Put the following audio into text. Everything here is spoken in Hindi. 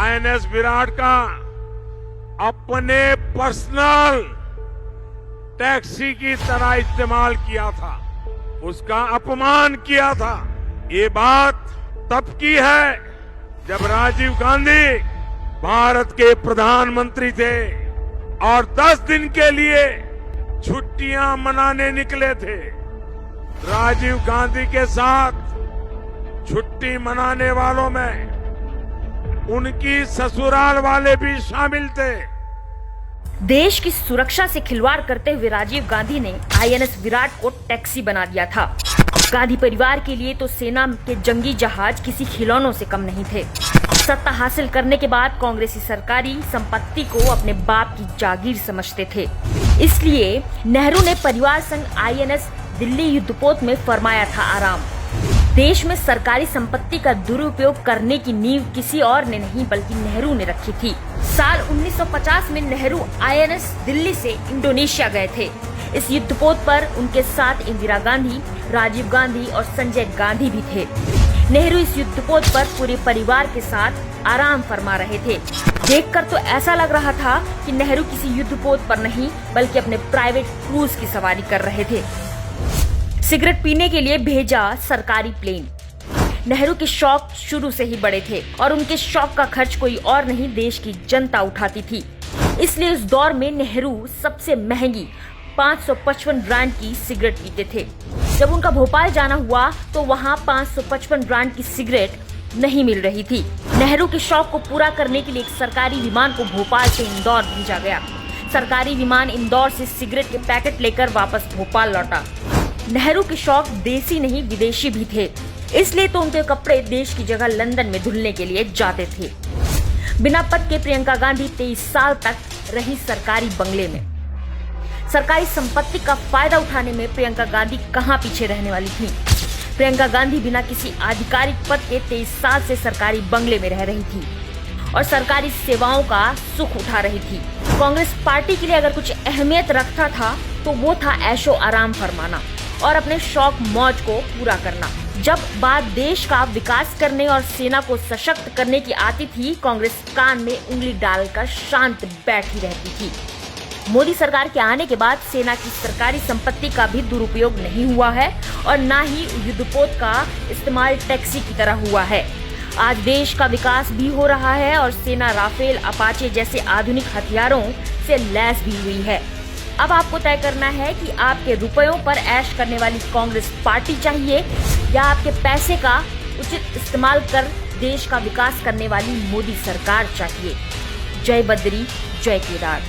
आईएनएस विराट का अपने पर्सनल टैक्सी की तरह इस्तेमाल किया था, उसका अपमान किया था। ये बात तब की है जब राजीव गांधी भारत के प्रधानमंत्री थे और 10 दिन के लिए छुट्टियां मनाने निकले थे। राजीव गांधी के साथ छुट्टी मनाने वालों में उनकी ससुराल वाले भी शामिल थे। देश की सुरक्षा से खिलवाड़ करते हुए राजीव गांधी ने आईएनएस विराट को टैक्सी बना दिया था। गांधी परिवार के लिए तो सेना के जंगी जहाज किसी खिलौनों से कम नहीं थे। सत्ता हासिल करने के बाद कांग्रेसी सरकारी संपत्ति को अपने बाप की जागीर समझते थे। इसलिए नेहरू ने परिवार संग आईएनएस दिल्ली युद्धपोत में फरमाया था आराम। देश में सरकारी संपत्ति का दुरुपयोग करने की नींव किसी और ने नहीं बल्कि नेहरू ने रखी थी। साल 1950 में नेहरू आईएनएस दिल्ली से इंडोनेशिया गए थे। इस युद्धपोत पर उनके साथ इंदिरा गांधी, राजीव गांधी और संजय गांधी भी थे। नेहरू इस युद्धपोत पर पूरे परिवार के साथ आराम फरमा रहे थे। देखकर तो ऐसा लग रहा था कि नेहरू किसी युद्धपोत पर नहीं बल्कि अपने प्राइवेट क्रूज की सवारी कर रहे थे। सिगरेट पीने के लिए भेजा सरकारी प्लेन। नेहरू के शौक शुरू से ही बड़े थे और उनके शौक का खर्च कोई और नहीं देश की जनता उठाती थी। इसलिए उस दौर में नेहरू सबसे महंगी 555 ब्रांड की सिगरेट पीते थे। जब उनका भोपाल जाना हुआ तो वहां 555 ब्रांड की सिगरेट नहीं मिल रही थी। नेहरू के शौक को पूरा करने के लिए एक सरकारी विमान को भोपाल से इंदौर भेजा गया। सरकारी विमान इंदौर से सिगरेट के पैकेट लेकर वापस भोपाल लौटा। नेहरू के शौक देसी नहीं विदेशी भी थे, इसलिए तो उनके कपड़े देश की जगह लंदन में धुलने के लिए जाते थे। बिना पद के प्रियंका गांधी 23 साल तक रही सरकारी बंगले में। सरकारी संपत्ति का फायदा उठाने में प्रियंका गांधी कहां पीछे रहने वाली थी। प्रियंका गांधी बिना किसी आधिकारिक पद के 23 साल से सरकारी बंगले में रह रही थी और सरकारी सेवाओं का सुख उठा रही थी। कांग्रेस पार्टी के लिए अगर कुछ अहमियत रखता था तो वो था ऐशो आराम फरमाना और अपने शौक मौज को पूरा करना। जब बात देश का विकास करने और सेना को सशक्त करने की आती थी, कांग्रेस कान में उंगली डालकर शांत बैठी रहती थी। मोदी सरकार के आने के बाद सेना की सरकारी संपत्ति का भी दुरुपयोग नहीं हुआ है और न ही युद्धपोत का इस्तेमाल टैक्सी की तरह हुआ है। आज देश का विकास भी हो रहा है और सेना राफेल, अपाचे जैसे आधुनिक हथियारों से लैस भी हुई है। अब आपको तय करना है कि आपके रुपयों पर ऐश करने वाली कांग्रेस पार्टी चाहिए या आपके पैसे का उचित इस्तेमाल कर देश का विकास करने वाली मोदी सरकार चाहिए। जय बद्री, जय केदार।